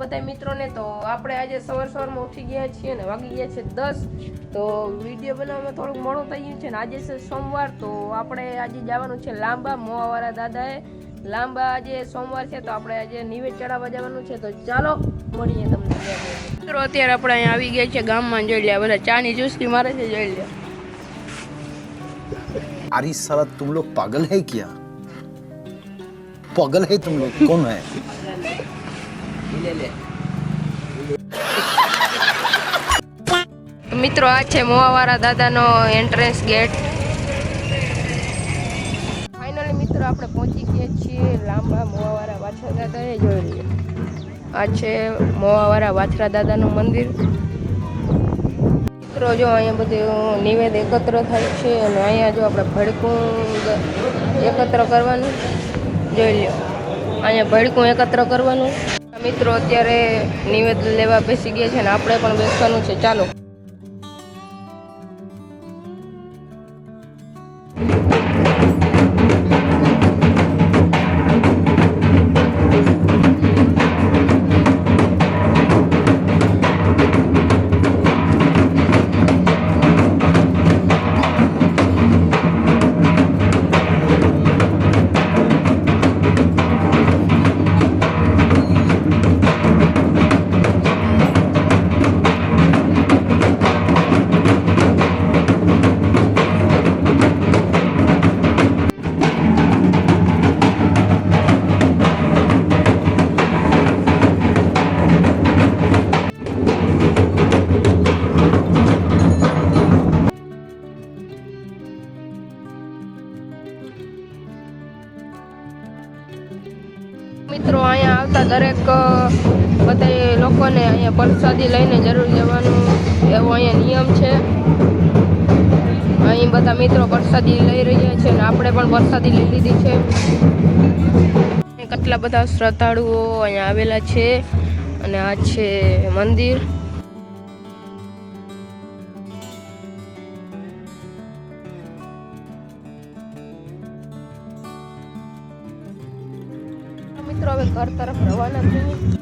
બધા મિત્રોને. તો આપણે આજે સવારમાં ઉઠી ગયા છીએ અને વાગી ગયા છે 10. તો વિડીયો બનાવવામાં થોડુંક મોડું થઈ ગયું છે ને આજે છે સોમવાર. તો આપણે આજે જવાનું છે લાંબા મોવાવાળા દાદાએ. લાંબા આજે સોમવાર છે તો આપણે આજે નિવેદ ચડાવવા જવાનું છે. તો ચાલો મળીએ તમને મિત્રો. અત્યારે આપણે અહીંયા આવી ગયા છે ગામમાં. જોઈ લે બધા ચાની ચુસ્કી મારે છે, જોઈ લે. अरे साला तुम लोग पागल है क्या? पागल है तुम लोग? कौन है? મિત્રો આ છે મોવાવાળા દાદાનો એન્ટ્રન્સ ગેટ. ફાઇનલી મિત્રો આપણે પહોંચી ગયા છીએ લાંબા મોવાવાળા વાછરા દાદાએ. જોઈ લઈએ આ છે મોવાવાળા વાછરા દાદાનું મંદિર. મિત્રો જો અહીંયા બધું નિવેદ એકત્ર થાય છે અને અહીંયા જો આપણે ભડકું એકત્ર કરવાનું. જોઈ લો અહીંયા ભડકું એકત્ર કરવાનું. મિત્રો અત્યારે નિવેદ લેવા બેસી ગયા છે ને આપણે પણ બેસવાનું છે. ચાલો. મિત્રો અહીંયા આવતા દરેક બધા લોકોને અહીંયા પ્રસાદી લઈને જરૂર જવાનું એવો અહીંયા નિયમ છે. અહીં બધા મિત્રો પ્રસાદી લઈ રહ્યા છે અને આપણે પણ પ્રસાદી લઈ લીધી છે. કેટલા બધા શ્રદ્ધાળુઓ અહીંયા આવેલા છે અને આ છે મંદિર. મિત્રો હવે ઘર તરફ રવાના થઈએ.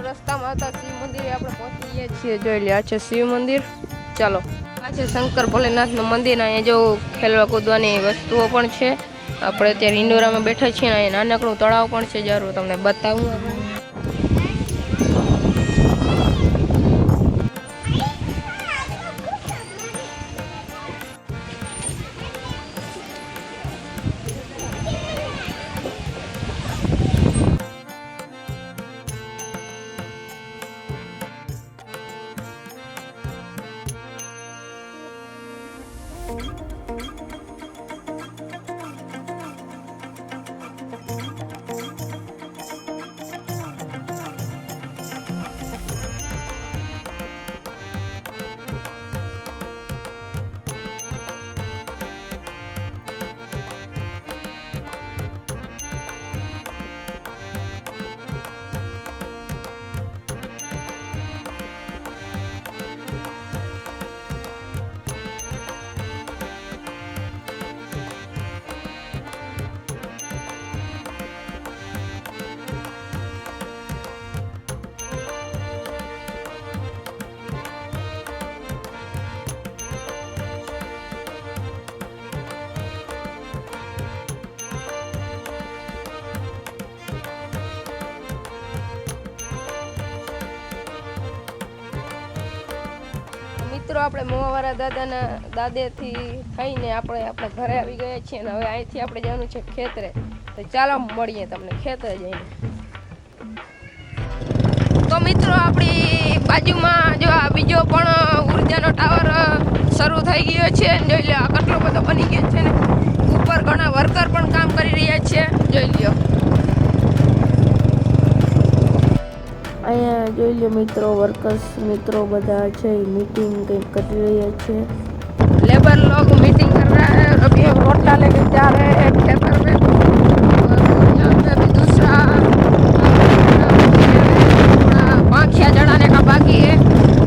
રસ્તામાં હતા શિવ મંદિરે આપણે પહોંચી ગયા છીએ. જોઈ લે આ છે શિવ મંદિર. ચાલો. આ છે શંકર ભોલેનાથનું મંદિર. અહીંયા જો ખેલવા કૂદવાની વસ્તુઓ પણ છે. આપણે અત્યારે ઇન્ડોરામાં બેઠા છીએ. અહીંયા નાનકડું તળાવ પણ છે. જરૂર તમને બતાવું. મિત્રો આપણે મોવાવાળા દાદેથી થઈને આપણે ઘરે આવી ગયા છીએ અને હવે અહીંથી આપણે જવાનું છે ખેતરે. તો ચાલો મળીએ તમને ખેતરે જઈને. તો મિત્રો આપણી બાજુમાં જો આ બીજો પણ ઉર્જાનો ટાવર શરૂ થઈ ગયો છે. જોઈ લો આ કેટલો બધો બની ગયો છે ને ઉપર ઘણા વર્કર પણ કામ કરી રહ્યા છે. જોઈ લો અહીંયા જોઈ લો મિત્રો વર્કર્સ મિત્રો બધા છે मीटिंग કંઈક કરી રહ્યા છે. लेबर लोग मीटिंग कर रहा है. अभी हम रोड डाले के जा रहे हैं खेतर में और यहाँ पे अभी दूसरा थोड़ा पाँखिया चढ़ाने का बाकी है.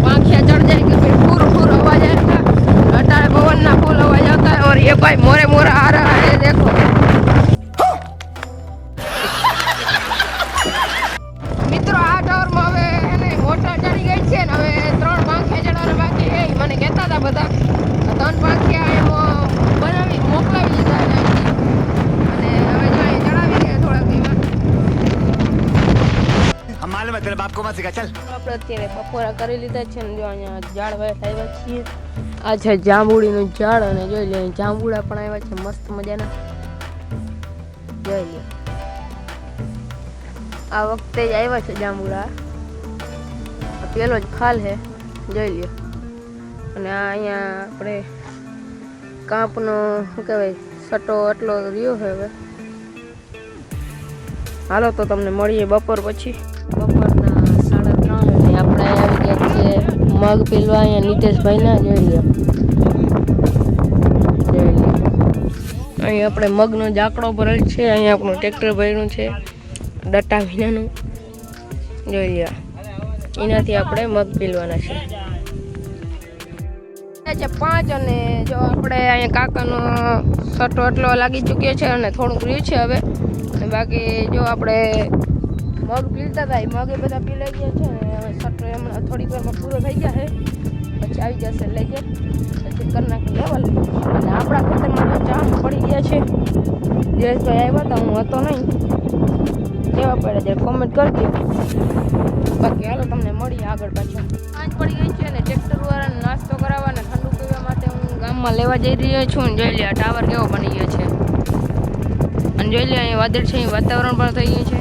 पाँखिया चढ़ जाएगी फिर फूर हवा जाएगा. अटारे पवन ना फूल हवा जाता है और ये भाई मोरे मोरा आ रहा है देखो. મિત્રો આ ટાવરમાં હવે એને મોટર ચડી ગઈ છે ને હવે 3 પાંખિયા ચડવાના બાકી છે. મને કહેતા હતા બધા 3 પાંખિયા એમાં બનાવી મોકલાવી દીધા અને હવે જો અહીં ચડાવી ગયા થોડાક દીમાં. हम मालूम है तेरे बाप को मत सिखा चल. આપણે અત્યારે બપોરા કરી લીધા છે ને જો અહીંયા ઝાડ વાળા આવ્યા છીએ. આ છે જાંબુડીનું ઝાડ અને જોઈ લે જાંબુડા પણ આવ્યા છે મસ્ત મજાના. જોઈ લે આ વખતે જ આવ્યા છે જાંબુડા. પેલો જ ખાલ છે જોઈ લ્યો. અને આ અહીંયા આપણે કાપનો શું કહેવાય સટો એટલો રહ્યો છે. હવે હાલો તો તમને મળીએ બપોર પછી. બપોરના 3:30 અને આપણે આવી ગયા છીએ મગ પેલવા અહીંયા નીતેશભાઈના. જોઈ લ્યો અહીં આપણે મગનો જાકડો ભરેલ છે. અહીંયા આપણું ટ્રેક્ટર ભર્યું છે ડટા વિનાનું. જોઈ લ્યો એનાથી આપણે મગ પીલવાના છે. 5 અને જો આપણે અહીંયા કાકાનો સટો એટલો લાગી ચૂક્યો છે અને થોડુંક રહ્યું છે હવે. બાકી જો આપણે મગ પીલતા હતા એ મગ એ બધા પીલાઈ ગયા છે અને સટો હમણાં થોડીક વારમાં પૂરો થઈ જશે પછી આવી જશે લઈ જાય પછી કરી નાખી લેવલ. અને આપણા ખેતરમાં ચાન્સ પડી ગયા છે. જયેશભાઈ આવ્યા હતા હું હતો નહીં કેવા પડે જરા કોમેન્ટ કરજો. બાકી હાલો તમને મળીએ આગળ પાછળ. સાંજ પડી ગઈ છે અને ટ્રેક્ટરવાળાને નાસ્તો કરાવવા અને ઠંડુ પીવા માટે હું ગામમાં લેવા જઈ રહ્યો છું. જોઈ લે આ ટાવર કેવો બની ગયો છે અને જોઈ લે અહીં વાદળ છે વાતાવરણ પણ થઈ ગયું છે.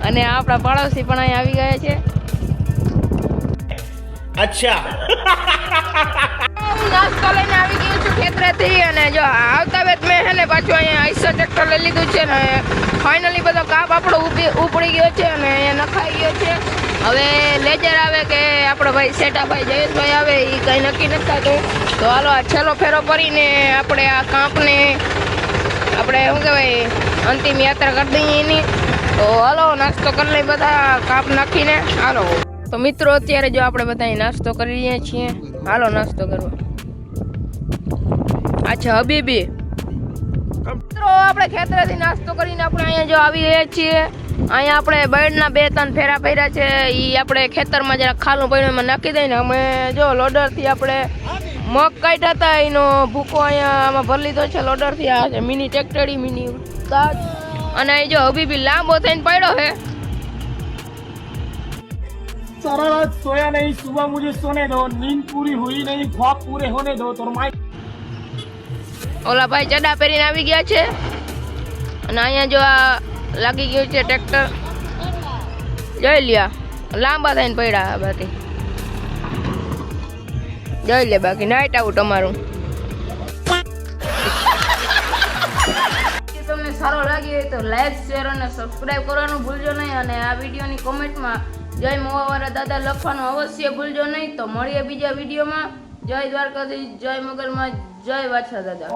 અને આપણા પાડોશી પણ અહીં આવી ગયા છે. अच्छा નાસ્તો લઈને આવી ગયો છું ખેતરેથી અને જો આવતા વેત મેં હે ને પાછું અહીંયા આઈસર ટ્રેક્ટર લઈ લીધું છે ને ફાઇનલી બધો કાપ આપણો ઉપડી ગયો છે અને અહીંયા નખાઈ ગયો છે. હવે લેજર આવે કે આપણો ભાઈ સેટાભાઈ જયેશભાઈ આવે એ કંઈ નક્કી નથી થતું. તો હાલો આ છેલ્લો ફેરો કરીને આપણે આ કાપને આપણે શું કહેવાય અંતિમ યાત્રા કરી દઈએ એની. તો હાલો નાસ્તો કરી લઈ બધા કાપ નાખીને. હાલો તો મિત્રો અત્યારે જો આપણે બધા નાસ્તો કરી રહ્યા છીએ. હાલો નાસ્તો કરવા. અચ્છા હબીબી મિત્રો આપણે ખેતરેથી નાસ્તો કરીને આપણે અહીંયા જો આવી રહ્યા છીએ. અહીંયા આપણે બળદના 2-3 ફેરા ફર્યા છે. એ આપણે ખેતરમાં જરા ખાલું પડ્યું એમાં નાખી દઈને અમે જો લોડરથી આપણે મગ કાઢ્યા હતા એનો ભૂકો અહીંયા આમાં ભરી લીધો છે લોડરથી. આ છે મિની ટ્રેક્ટરી મિની તાજ. અને અહીં જો હબીબી લાંબો થઈને પડ્યો છે. सारा रात सोया नहीं, सुबह मुझे सोने दो, नींद पूरी हुई नहीं, ख्वाब पूरे होने दो. तो ઓલા ભાઈ ચડા પહેરીને આવી ગયા છે અને અહીંયા જો આ લાગી ગયું છે ટ્રેક્ટર. જોઈ લ્યા લાંબા થઈને પડ્યા. બાકી જોઈ લે બાકી નાઈટ આઉટ અમારું. તમને સારો લાગ્યો હોય તો લાઈક શેર અને સબસ્ક્રાઇબ કરવાનું ભૂલજો નહીં. અને આ વિડીયોની કોમેન્ટમાં જય મોવાવાળા દાદા લખવાનું અવશ્ય ભૂલજો નહીં. તો મળીએ બીજા વિડીયોમાં. જય દ્વારકાધીશ, જય મોગલમાં, જય વાછા દાદા.